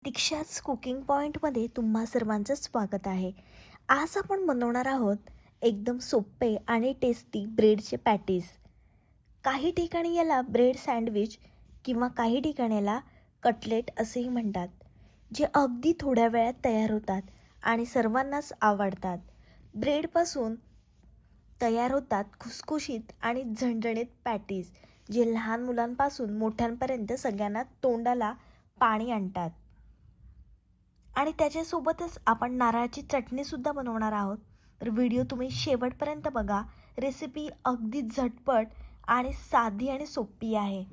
दीक्षाच cooking पॉईंटमध्ये तुम्हा सर्वांचं स्वागत आहे. आज आपण बनवणार आहोत एकदम सोपे आणि टेस्टी ब्रेडचे पॅटीस. काही ठिकाणी याला ब्रेड सँडविच किंवा काही ठिकाणी याला कटलेट असेही म्हणतात, जे अगदी थोड्या वेळात तयार होतात आणि सर्वांनाच आवडतात. ब्रेडपासून तयार होतात खुसखुशीत आणि झणझणीत पॅटीस, जे लहान मुलांपासून मोठ्यांपर्यंत सगळ्यांना तोंडाला पाणी आणतात. आणि त्याच्यासोबतच आपण नारळाची चटणीसुद्धा बनवणार आहोत. तर व्हिडिओ तुम्ही शेवटपर्यंत बघा. रेसिपी अगदी झटपट आणि साधी आणि सोपी आहे.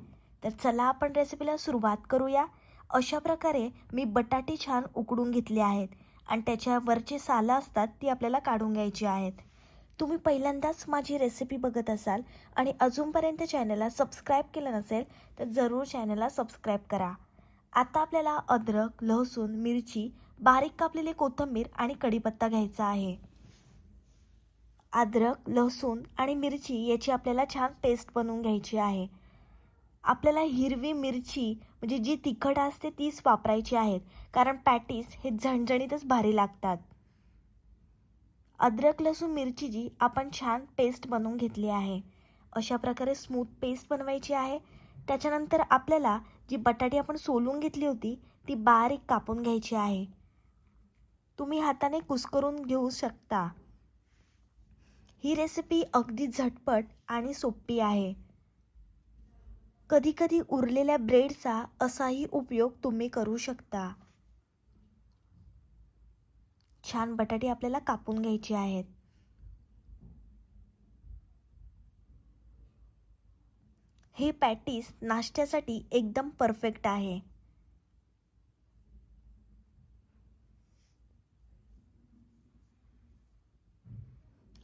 तर चला आपण रेसिपीला सुरुवात करूया. अशा प्रकारे मी बटाटे छान उकडून घेतले आहेत आणि त्याच्यावरची सालं असतात ती आपल्याला काढून घ्यायची आहेत. तुम्ही पहिल्यांदाच माझी रेसिपी बघत असाल आणि अजूनपर्यंत चॅनलला सबस्क्राईब केलं नसेल तर जरूर चॅनलला सबस्क्राईब करा. आता आपल्याला अद्रक, लसूण, मिरची, बारीक कापलेली कोथिंबीर आणि कढीपत्ता घ्यायचा आहे. अद्रक, लसूण आणि मिरची याची आपल्याला छान पेस्ट बनवून घ्यायची आहे. आपल्याला हिरवी मिरची म्हणजे जी तिखट असते तीच वापरायची आहेत, कारण पॅटीस हे झणझणीतच भारी लागतात. अद्रक, लसूण, मिरचीची आपण छान पेस्ट बनवून घेतली आहे. अशा प्रकारे स्मूथ पेस्ट बनवायची आहे. त्याच्यानंतर आपल्याला जी बटाटी आपण सोलून घेतली होती ती बारीक कापून घ्यायची आहे. तुम्ही हाताने कुस्करून घेऊ शकता. ही रेसिपी अगदी झटपट आणि सोपी आहे. कधीकधी उरलेल्या ब्रेडचा असाही उपयोग तुम्ही करू शकता. छान बटाटे आपल्याला कापून घ्यायचे आहेत. हे पॅटीस नाश्त्यासाठी एकदम परफेक्ट आहे.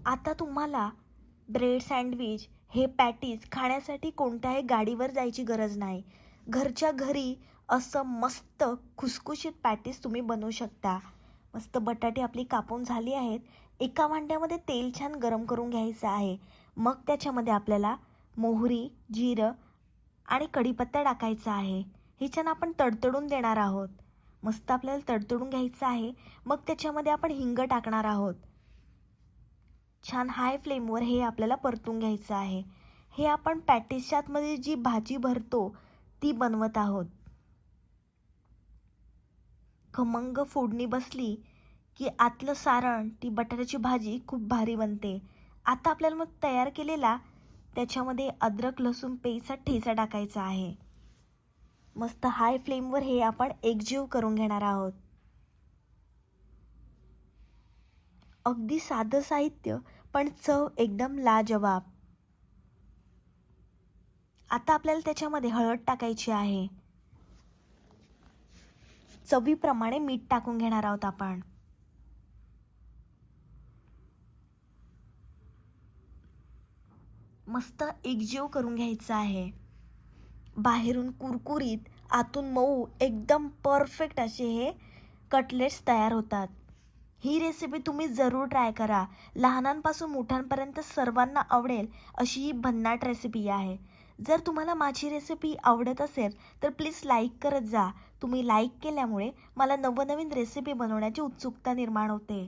आता तुम्हाला ब्रेड सँडविच हे पॅटीस खाण्यासाठी कोणत्याही गाडीवर जायची गरज नाही. घरच्या घरी असं मस्त खुसखुशीत पॅटीस तुम्ही बनवू शकता. मस्त बटाटे आपली कापून झाली आहेत. एका भांड्यामध्ये तेल छान गरम करून घ्यायचं आहे. मग त्याच्यामध्ये आपल्याला मोहरी, जिरं आणि कढीपत्ता टाकायचा आहे. हे छान आपण तडतडून देणार आहोत. मस्त आपल्याला तडतडून घ्यायचं आहे. मग त्याच्यामध्ये आपण हिंग टाकणार आहोत. छान हाय फ्लेमवर हे आपल्याला परतून घ्यायचं आहे. हे आपण पॅटीसच्या आतमध्ये जी भाजी भरतो ती बनवत आहोत. खमंग फोडणी बसली की आतलं सारण, ती बटाट्याची भाजी खूप भारी बनते. आता आपल्याला मग तयार केलेला त्याच्यामध्ये अद्रक लसूण पेस्टचा ठेचा टाकायचा आहे. मस्त हाय फ्लेमवर हे आपण एकजीव करून घेणार आहोत. अगदी साधं साहित्य पण चव एकदम लाजवाब. आता आपल्याला त्याच्यामध्ये हळद टाकायची आहे. चवीप्रमाणे मीठ टाकून घेणार आहोत आपण. मस्त एकजीव करून घ्यायचं आहे. बाहेरून कुरकुरीत आतून मऊ एकदम परफेक्ट असे हे कटलेट्स तयार होतात. ही रेसिपी तुम्ही जरूर ट्राय करा. लहानांपासून मोठ्यांपर्यंत सर्वांना आवडेल अशी ही भन्नाट रेसिपी आहे. जर तुम्हाला माझी रेसिपी आवडत असेल तर प्लीज लाईक करत जा. तुम्ही लाईक केल्यामुळे मला नवनवीन रेसिपी बनवण्याची उत्सुकता निर्माण होते.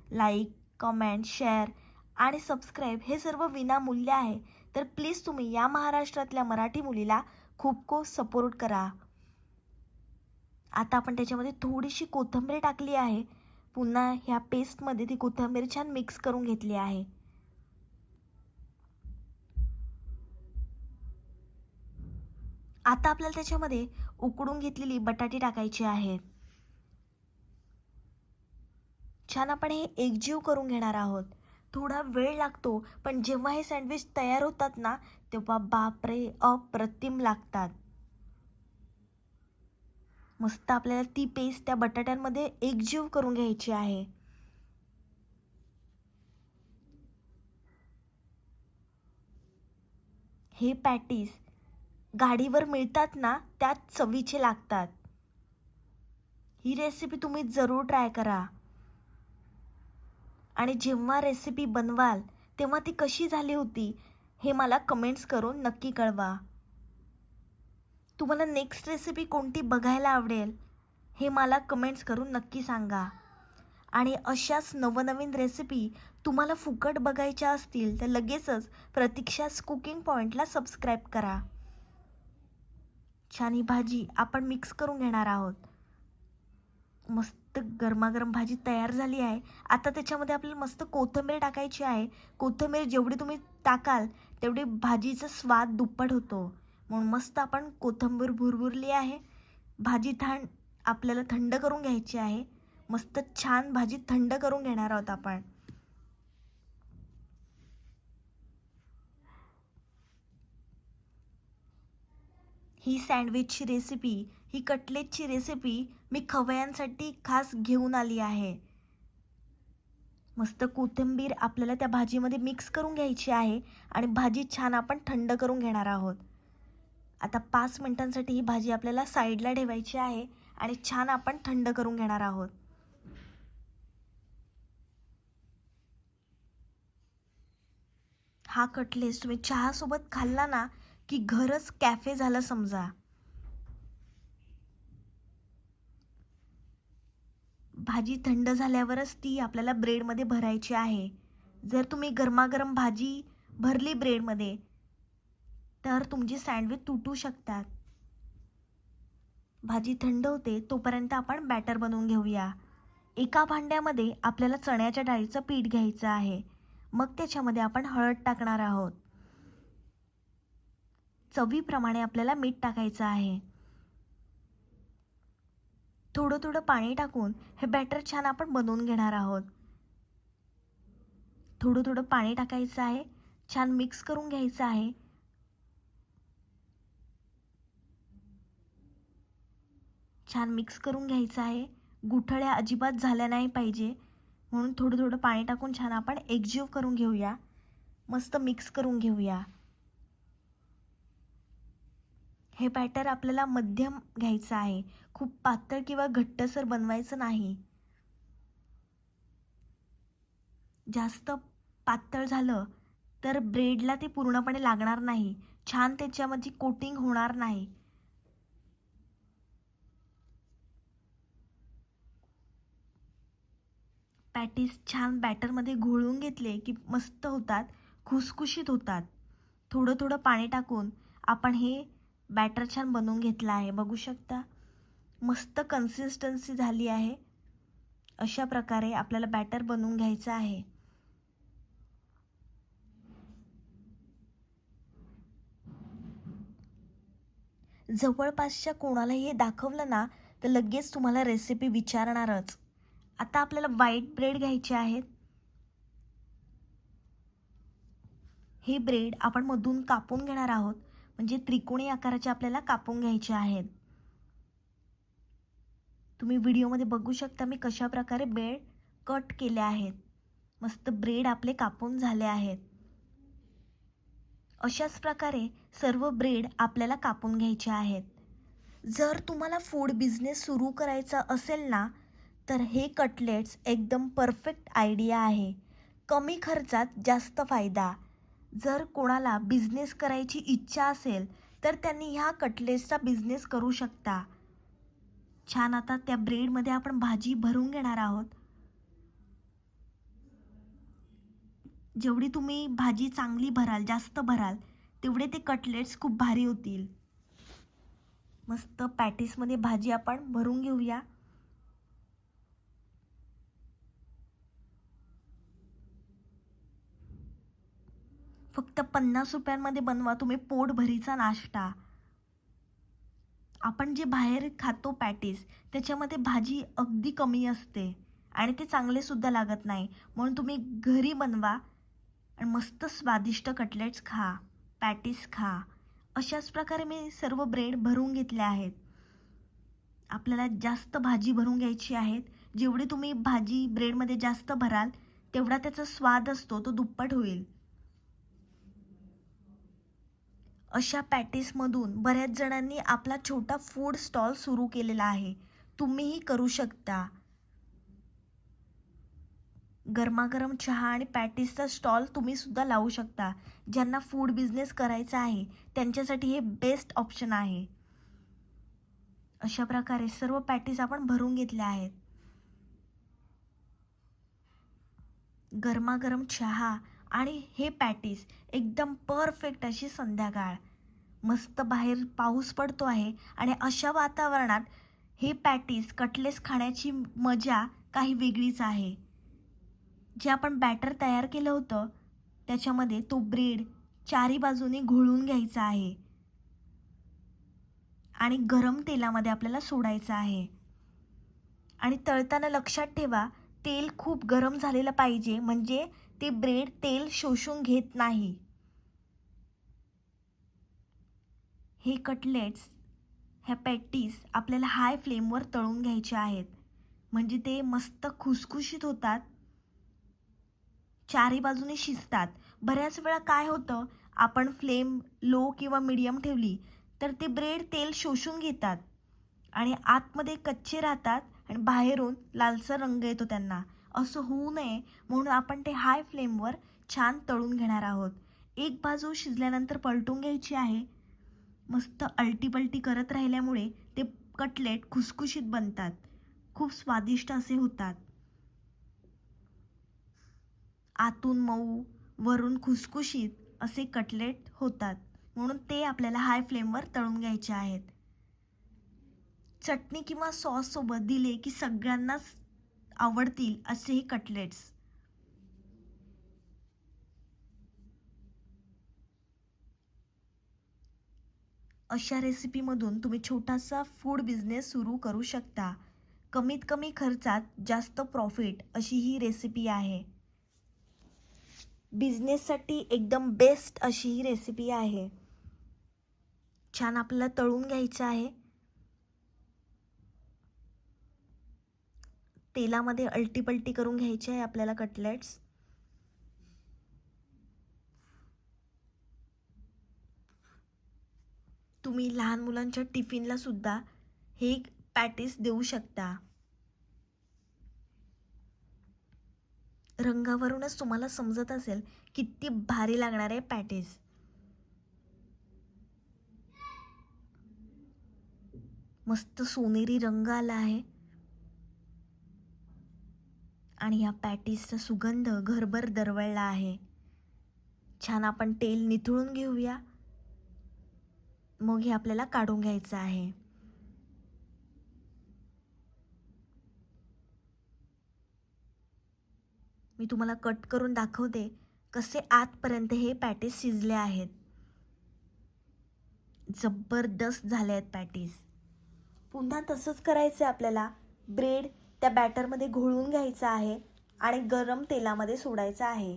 लाईक, कमेंट, शेअर आणि सबस्क्राईब हे सर्व विनामूल्य आहे. तर प्लीज तुम्ही या महाराष्ट्रातल्या मराठी मुलीला खूप खूप सपोर्ट करा. आता आपण त्याच्यामध्ये थोडीशी कोथिंबीर टाकली आहे. पुन्हा ह्या पेस्टमध्ये ती कोथिंबीर छान मिक्स करून घेतली आहे. आता आपल्याला त्याच्यामध्ये उकडून घेतलेली बटाटी टाकायची आहेत. छान आपण हे एकजीव करून घेणार आहोत. थोडा वेळ लागतो, पण जेव्हा हे सँडविच तयार होतात ना तेव्हा बापरे अप्रतिम लागतात. मस्त आपल्याला ती पेस्ट त्या बटाट्यांमध्ये एकजीव करून घ्यायची आहे. हे पॅटीस गाडीवर मिळतात ना त्यात चवीचे लागतात. ही रेसिपी तुम्ही जरूर ट्राय करा. आणि जेव्हा रेसिपी बनवाल तेव्हा ती कशी झाली होती हे मला कमेंट्स करून नक्की कळवा. तुम्हाला नेक्स्ट रेसिपी कोणती बघायला आवडेल हे मला कमेंट्स करून नक्की सांगा. आणि अशाच नवनवीन रेसिपी तुम्हाला फुकट बघायच्या असतील तर लगेचच प्रतीक्षाच कुकिंग पॉईंटला सबस्क्राईब करा. छान ही भाजी आपण मिक्स करून घेणार आहोत. मस्त गरमागरम भाजी तयार झाली आहे. आता त्याच्यामध्ये आपल्याला मस्त कोथिंबीर टाकायची आहे. कोथिंबीर जेवढी तुम्ही टाकाल तेवढी भाजीचा स्वाद दुप्पट होतो. म्हणून मस्त आपण कोथिंबीर भुरभुरली आहे. भाजी आपल्याला थंड करून घ्यायची आहे. मस्त छान भाजी थंड करून घेणार आहोत आपण. ही सँडविचची रेसिपी, ही कटलेटची रेसिपी मी खवय्यांसाठी खास घेऊन आली आहे. मस्त कोथिंबीर आपल्याला त्या भाजीमध्ये मिक्स करून घ्यायची आहे आणि भाजी छान आपण थंड करून घेणार आहोत. आता 5 मिनिटांसाठी ही भाजी आपल्याला साईडला ठेवायची आहे आणि छान आपण थंड करून घेणार आहोत. हा कटलेट तुम्ही चहासोबत खाल्ला ना की घरच कॅफे झालं समजा. भाजी थंड झाल्यावरच ती आपल्याला ब्रेडमध्ये भरायची आहे. जर तुम्ही गरमागरम भाजी भरली ब्रेडमध्ये तर तुमची सँडविच तुटू शकतात. भाजी थंड होते तोपर्यंत आपण बॅटर बनवून घेऊया. एका भांड्यामध्ये आपल्याला चण्याच्या डाळीचं पीठ घ्यायचं आहे. मग त्याच्यामध्ये आपण हळद टाकणार आहोत. चवीप्रमाणे आपल्याला मीठ टाकायचं आहे. थोडं थोडं पाणी टाकून हे बॅटर छान आपण बनवून घेणार आहोत. थोडं थोडं पाणी टाकायचं आहे. छान मिक्स करून घ्यायचं आहे. छान मिक्स करून घ्यायचं आहे. गुठळ्या अजिबात झाल्या नाही पाहिजे म्हणून थोडं थोडं पाणी टाकून छान आपण एकजीव करून घेऊया. मस्त मिक्स करून घेऊया. हे बॅटर आपल्याला मध्यम घ्यायचं आहे. खूप पातळ किंवा घट्टसर बनवायचं नाही. जास्त पातळ झालं तर ब्रेडला ते पूर्णपणे लागणार नाही. छान त्याच्यामध्ये कोटिंग होणार नाही. पॅटीस छान बॅटरमध्ये घोळून घेतले की मस्त होतात, खुसखुशीत होतात. थोडं थोडं पाणी टाकून आपण हे बॅटर छान बनवून घेतलं आहे. बघू शकता मस्त कन्सिस्टन्सी झाली आहे. अशा प्रकारे आपल्याला बॅटर बनवून घ्यायचं आहे. जवळपासच्या कोणालाही हे दाखवलं ना तर लगेच तुम्हाला रेसिपी विचारणारच. आता आपल्याला व्हाईट ब्रेड घ्यायचे आहेत. हे ब्रेड आपण मधून कापून घेणार आहोत. म्हणजे त्रिकोणी आकाराचे आपल्याला कापून घ्यायचे आहेत. तुम्ही व्हिडिओमध्ये बघू शकता मी कशा प्रकारे ब्रेड कट केले आहेत. मस्त ब्रेड आपले कापून झाले आहेत. अशाच प्रकारे सर्व ब्रेड आपल्याला कापून घ्यायचे आहेत. जर तुम्हाला फूड बिझनेस सुरू करायचा असेल ना तर हे कटलेट्स एकदम परफेक्ट आयडिया आहे. कमी खर्चात जास्त फायदा. जर कोणाला बिझनेस करायची इच्छा असेल तर त्यांनी ह्या कटलेट्सचा बिझनेस करू शकता. छान आता त्या ब्रेडमध्ये आपण भाजी भरून घेणार आहोत. जेवढी तुम्ही भाजी चांगली भराल, जास्त भराल तेवढे ते कटलेट्स खूप भारी होतील. मस्त पॅटीसमध्ये भाजी आपण भरून घेऊया. फक्त 50 रुपयांमध्ये बनवा तुम्ही पोटभरीचा नाश्ता. आपण जे बाहेर खातो पॅटीस त्याच्यामध्ये भाजी अगदी कमी असते आणि ते चांगले सुद्धा लागत नाही. म्हणून तुम्ही घरी बनवा आणि मस्त स्वादिष्ट कटलेट्स खा, पॅटीस खा. अशाच प्रकारे मी सर्व ब्रेड भरून घेतले आहेत. आपल्याला जास्त भाजी भरून घ्यायची आहेत. जेवढी तुम्ही भाजी ब्रेडमध्ये जास्त भराल तेवढा त्याचा स्वाद असतो तो दुप्पट होईल. अशा पॅटीसमधून बऱ्याच जणांनी आपला छोटा फूड स्टॉल सुरू केलेला आहे. तुम्हीही करू शकता. गरमागरम चहा आणि पॅटीसचा स्टॉल तुम्ही सुद्धा लावू शकता. ज्यांना फूड बिझनेस करायचा आहे त्यांच्यासाठी हे बेस्ट ऑप्शन आहे. अशा प्रकारे सर्व पॅटीस आपण भरून घेतल्या आहेत. गरमागरम चहा आणि हे पॅटीस एकदम परफेक्ट अशी संध्याकाळ. मस्त बाहेर पाऊस पडतो आहे आणि अशा वातावरणात हे पॅटीस कटलेस खाण्याची मजा काही वेगळीच आहे. जे आपण बॅटर तयार केलं होतं त्याच्यामध्ये तो ब्रेड चारी बाजूने घोळून घ्यायचा आहे आणि गरम तेलामध्ये आपल्याला सोडायचं आहे. आणि तळताना लक्षात ठेवा, तेल खूप गरम झालेलं पाहिजे, म्हणजे ते ब्रेड तेल शोषून घेत नाही. हे कटलेट्स, ह्या पॅटीस आपल्याला हाय फ्लेमवर तळून घ्यायचे आहेत, म्हणजे ते मस्त खुसखुशीत होतात, चारी बाजूने शिजतात. बऱ्याच वेळा काय होतं, आपण फ्लेम लो किंवा मीडियम ठेवली तर ते ब्रेड तेल शोषून घेतात आणि आतमध्ये कच्चे राहतात आणि बाहेरून लालसर रंग येतो त्यांना. असं होऊ नये म्हणून आपण ते हाय फ्लेमवर छान तळून घेणार आहोत. एक बाजू शिजल्यानंतर पलटून घ्यायची आहे. मस्त अलटीपलटी करत राहिल्यामुळे ते कटलेट खुसखुशीत बनतात, खूप स्वादिष्ट असे होतात. आतून मऊ, वरून खुसखुशीत असे कटलेट होतात, म्हणून ते आपल्याला हाय फ्लेमवर तळून घ्यायचे आहेत. चटणी किंवा सॉस सोबत दिले की सगळ्यांनाच आवडतील असे हे कटलेट्स. अशा रेसिपीमधून तुम्ही छोटासा फूड बिझनेस सुरू करू शकता. कमीत कमी खर्चात जास्त प्रॉफिट अशी ही रेसिपी आहे. बिझनेससाठी एकदम बेस्ट अशी ही रेसिपी आहे. छान आपल्याला तळून घ्यायचं आहे. तेलामध्ये अलटीपलटी करून घ्यायचे आहे आपल्याला कटलेट्स. तुम्ही लहान मुलांच्या टिफिनला सुद्धा हे पॅटीस देऊ शकता. रंगावरूनच तुम्हाला समजत असेल किती भारी लागणार आहे पॅटीस. मस्त सोनेरी रंग आला आहे आणि या पॅटीसचा सुगंध घरभर दरवळला आहे. छान आपण तेल निथळून घेऊया, मग हे आपल्याला काढून घ्यायचं आहे. मी तुम्हाला कट करून दाखवते कसे आतपर्यंत हे पॅटीस शिजले आहेत. जबरदस्त झाले आहेत पॅटीस. पुन्हा तसंच करायचं आहे आपल्याला. ब्रेड त्या बॅटरमध्ये घोळून घ्यायचा आहे आणि गरम तेलामध्ये सोडायचा आहे.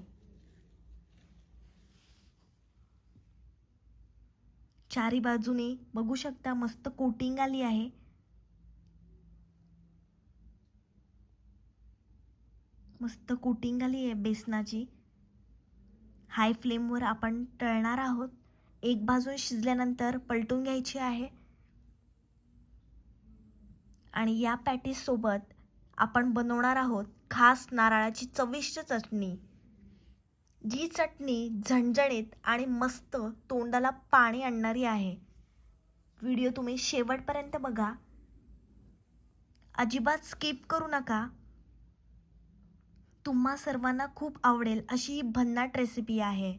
चारी बाजूने बघू शकता मस्त कोटिंग आली आहे. मस्त कोटिंग आली आहे बेसनाची. हाय फ्लेमवर आपण तळणार आहोत. एक बाजू शिजल्यानंतर पलटून घ्यायची आहे. आणि या पॅटीस सोबत आपण बनवणार आहोत खास नारळाची चविष्ट चटणी. जी चटणी झणझणीत आणि मस्त तोंडाला पाणी आणणारी आहे. व्हिडिओ तुम्ही शेवटपर्यंत बघा, अजिबात स्किप करू नका. तुम्हा सर्वांना खूप आवडेल अशी ही भन्नाट रेसिपी आहे.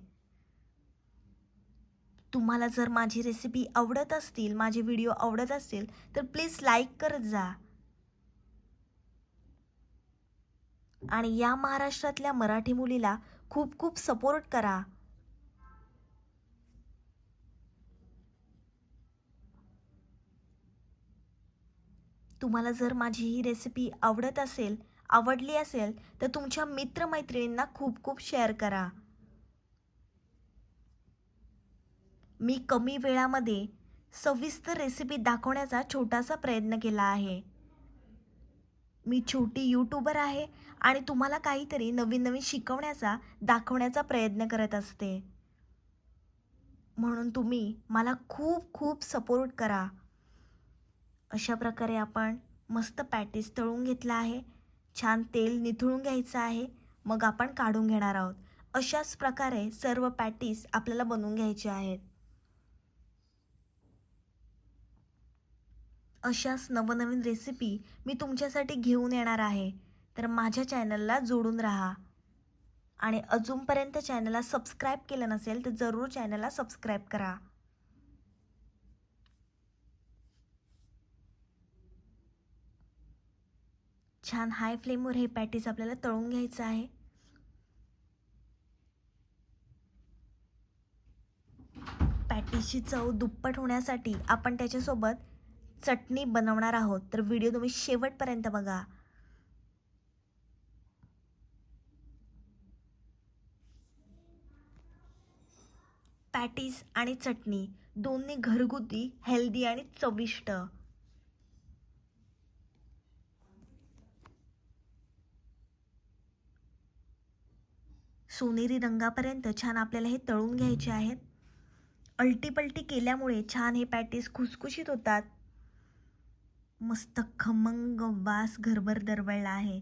तुम्हाला जर माझी रेसिपी आवडत असतील, माझे व्हिडिओ आवडत असतील तर प्लीज लाईक करत जा. आणि या महाराष्ट्रातल्या मराठी मुलीला खूप खूप सपोर्ट करा. तुम्हाला जर माझी ही रेसिपी आवडली असेल तर तुमच्या मित्रमैत्रिणींना खूप खूप शेअर करा. मी कमी वेळामध्ये सविस्तर रेसिपी दाखवण्याचा छोटासा प्रयत्न केला आहे. मी छोटी यूट्यूबर आहे आणि तुम्हाला काहीतरी नवीन नवीन शिकवण्याचा, दाखवण्याचा प्रयत्न करत असते. म्हणून तुम्ही मला खूप खूप सपोर्ट करा. अशा प्रकारे आपण मस्त पॅटीस तळून घेतला आहे. छान तेल निथळून घ्यायचं आहे, मग आपण काढून घेणार आहोत. अशाच प्रकारे सर्व पॅटीस आपल्याला बनवून घ्यायचे आहेत. अशाच नवनवीन रेसिपी मी तुमच्यासाठी घेऊन येणार आहे. तर माझ्या चॅनलला जोडून राहा आणि अजूनपर्यंत चॅनलला सबस्क्राईब केलं नसेल तर जरूर चॅनलला सबस्क्राईब करा. छान हाय फ्लेमवर हे पॅटीस आपल्याला तळून घ्यायचं आहे. पॅटीसची चव दुप्पट होण्यासाठी आपण त्याच्यासोबत चटणी बनवणार आहोत. तर व्हिडिओ तुम्ही शेवटपर्यंत बघा. पॅटीस आणि चटणी दोन्ही घरगुती, हेल्दी आणि चविष्ट. सोनेरी रंगापर्यंत छान आपल्याला हे तळून घ्यायचे आहेत. अलटीपलटी केल्यामुळे छान हे पॅटीस खुसखुशीत होतात. मस्त खमंग वास घरभर दरवळला आहे.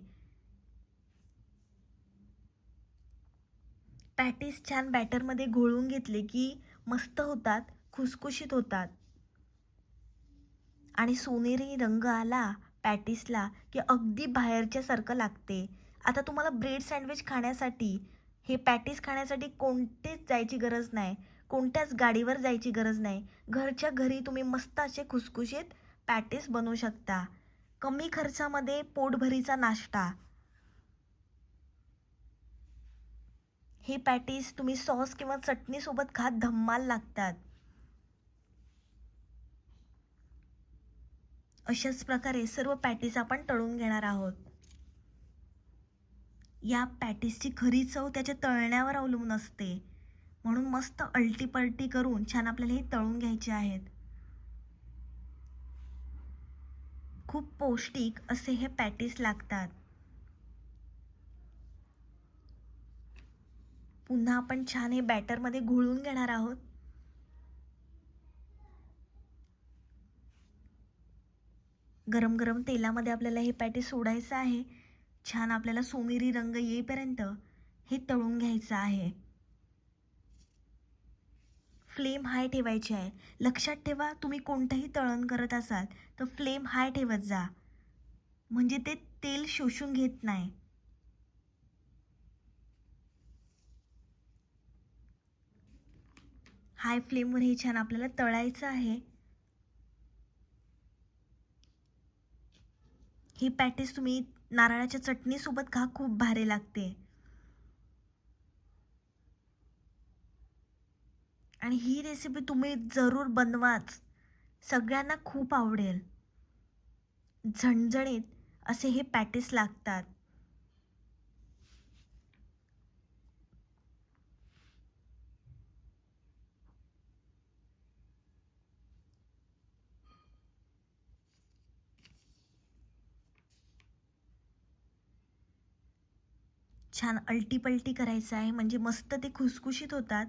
पॅटीस छान बॅटरमध्ये घोळून घेतले की मस्त होतात, खुसखुशीत होतात. आणि सोनेरी रंग आला पॅटीसला की अगदी बाहेरच्यासारखं लागते. आता तुम्हाला ब्रेड सँडविच खाण्यासाठी, हे पॅटीस खाण्यासाठी कोणतेच जायची गरज नाही, कोणत्याच गाडीवर जायची गरज नाही. घरच्या घरी तुम्ही मस्त असे खुसखुशीत पॅटीस बनवू शकता. कमी खर्चामध्ये पोटभरीचा नाश्ता. हे पॅटीस तुम्ही सॉस किंवा चटणीसोबत खात धम्माल लागतात. अशाच प्रकारे सर्व पॅटीस आपण तळून घेणार आहोत. या पॅटीसची खरी चव त्याच्या तळण्यावर अवलंबून असते, म्हणून मस्त अलटीपलटी करून छान आपल्याला हे तळून घ्यायचे आहेत. खूप पौष्टिक असे हे पॅटीस लागतात. पुन्हा आपण छान हे बॅटरमध्ये घोळून घेणार आहोत. गरम गरम तेलामध्ये आपल्याला हे पॅटीस सोडायचं आहे. छान आपल्याला सोनेरी रंग येईपर्यंत हे तळून घ्यायचं आहे. फ्लेम हाय ठेवायची आहे. लक्षात ठेवा, तुम्ही कोणतंही तळण करत असाल तर फ्लेम हाय ठेवत जा, म्हणजे ते तेल शोषून घेत नाही. हाय फ्लेमवर हे छान आपल्याला तळायचं आहे. ही पॅटीस तुम्ही नारळाच्या चटणीसोबत खा, खूप भारी लागते. आणि ही रेसिपी तुम्ही जरूर बनवाच, सगळ्यांना खूप आवडेल. झणझणीत असे हे पॅटीस लागतात. छान अलटीपलटी करायचं आहे, म्हणजे मस्त ते खुसखुशीत होतात.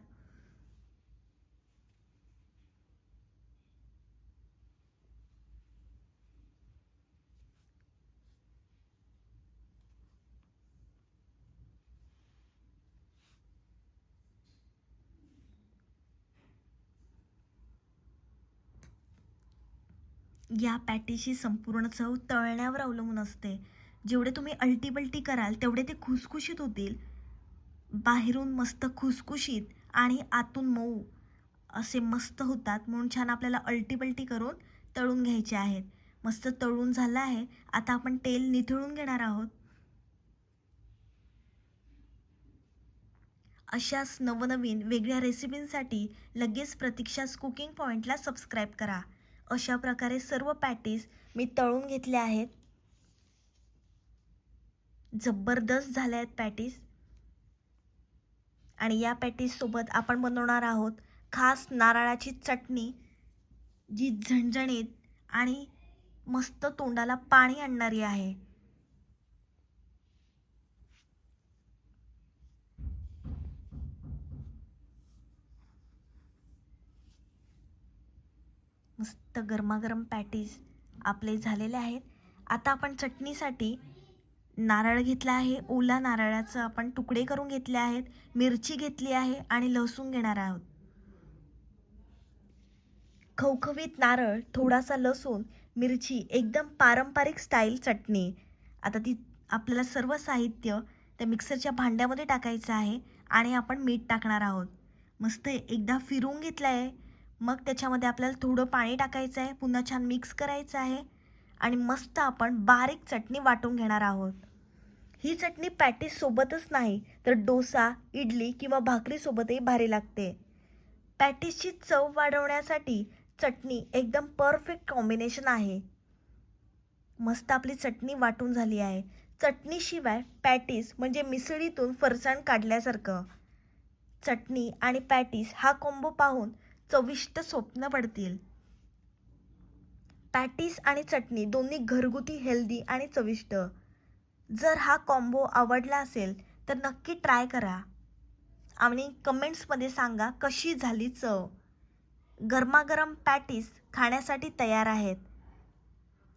या पॅटीची संपूर्ण चव तळण्यावर अवलंबून असते. जेवढे तुम्ही अलटीपलटी कराल तेवढे ते खुसखुशीत होतील. बाहेरून मस्त खुसखुशीत आणि आतून मऊ असे मस्त होतात. म्हणून छान आपल्याला अलटीपलटी करून तळून घ्यायचे आहेत. मस्त तळून झालं आहे. आता आपण तेल निथळून घेणार आहोत. अशाच नवनवीन वेगळ्या रेसिपींसाठी लगेच प्रतीक्षाच कुकिंग पॉईंटला सबस्क्राईब करा. अशा प्रकारे सर्व पॅटीस मी तळून घेतले आहेत. जबरदस्त झाले आहेत पॅटीस. आणि या पॅटीससोबत आपण बनवणार आहोत खास नारळाची चटणी, जी झणझणीत आणि मस्त तोंडाला पाणी आणणारी आहे. मस्त गरमागरम पॅटीस आपले झालेले आहेत. आता आपण चटणीसाठी नारळ घेतला आहे. ओला नारळाचं आपण तुकडे करून घेतले आहेत. मिरची घेतली आहे आणि लसूण घेणार आहोत. खवखवीत नारळ, थोडासा लसूण, मिरची, एकदम पारंपरिक स्टाईल चटणी. आता ती आपल्याला सर्व साहित्य त्या मिक्सरच्या भांड्यामध्ये टाकायचं आहे आणि आपण मीठ टाकणार आहोत. मस्त एकदा फिरवून घेतलं आहे. मग त्याच्यामध्ये आपल्याला थोडं पाणी टाकायचं आहे. पुन्हा छान मिक्स करायचं आहे आणि मस्त आपण बारीक चटणी वाटून घेणार आहोत. ही चटणी पॅटीससोबतच नाही तर डोसा, इडली किंवा भाकरीसोबतही भारी लागते. पॅटीसची चव वाढवण्यासाठी चटणी एकदम परफेक्ट कॉम्बिनेशन आहे. मस्त आपली चटणी वाटून झाली आहे. चटणीशिवाय पॅटीस म्हणजे मिसळीतून फरसाण काढल्यासारखं. चटणी आणि पॅटीस हा कॉम्बो पाहून चविष्ट स्वप्न पडतील. पॅटीस आणि चटणी दोन्ही घरगुती, हेल्दी आणि चविष्ट. जर हा कॉम्बो आवडला असेल तर नक्की ट्राय करा आणि कमेंट्समध्ये सांगा कशी झाली चव. गरमागरम पॅटीस खाण्यासाठी तयार आहेत.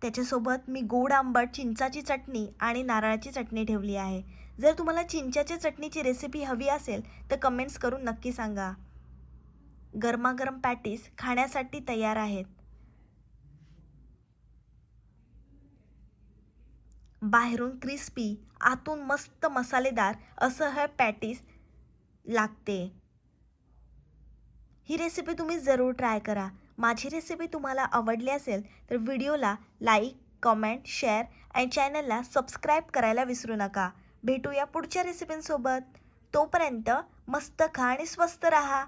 त्याच्यासोबत मी गोड आंबट चिंचाची चटणी आणि नारळाची चटणी ठेवली आहे. जर तुम्हाला चिंचाच्या चटणीची रेसिपी हवी असेल तर कमेंट्स करून नक्की सांगा. गरमागरम पॅटीस खाण्यासाठी तयार आहेत. बाहेरून क्रिस्पी, आतून मस्त मसालेदार असं हे पॅटीस लागते. ही रेसिपी तुम्ही जरूर ट्राय करा. माझी रेसिपी तुम्हाला आवडली असेल तर व्हिडिओला लाईक, कमेंट, शेअर आणि चॅनलला सबस्क्राईब करायला विसरू नका. भेटूया पुढच्या रेसिपींसोबत. तोपर्यंत मस्त खा आणि स्वस्त राहा.